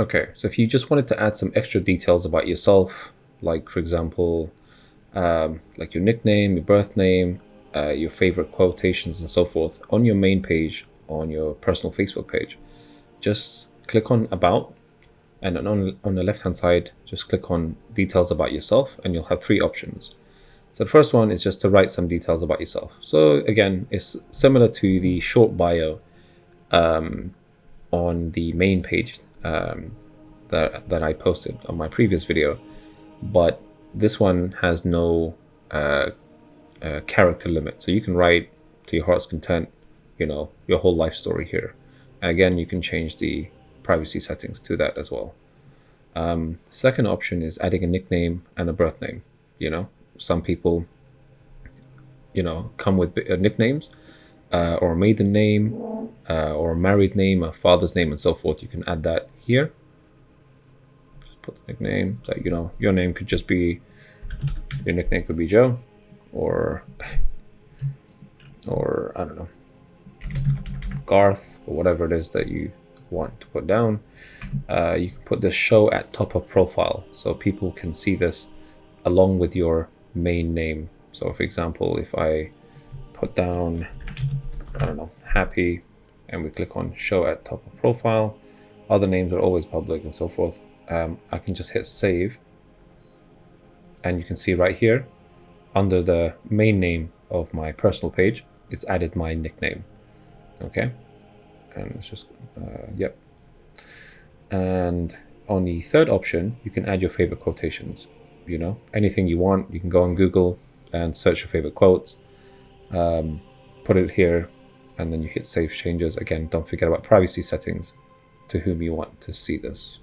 Okay, so if you just wanted to add some extra details about yourself, like for example, like your nickname, your birth name, your favorite quotations, and so forth, on your main page, on your personal Facebook page, just click on About, and then on the left hand side, just click on Details about yourself, and you'll have three options. So the first one is just to write some details about yourself. So again, it's similar to the short bio on the main page that I posted on my previous video, but this one has no character limit, so you can write to your heart's content, your whole life story here. And again, you can change the privacy settings to that as well. Second option is adding a nickname and a birth name. Some people come with nicknames, or a maiden name, or a married name, a father's name, and so forth. You can add that here. Just put the nickname. So your name could just be, your nickname could be Joe, or I don't know, Garth, or whatever it is that you want to put down. You can put this show at top of profile, so people can see this along with your main name. So for example, if I put down, I don't know, Happy, and we click on show at top of profile, other names are always public and so forth. I can just hit save, and you can see right here under the main name of my personal page, it's added my nickname. Okay, and it's just yep. And on the third option, you can add your favorite quotations. Anything you want. You can go on Google and search your favorite quotes, put it here, and then you hit save changes. Again, don't forget about privacy settings, to whom you want to see this.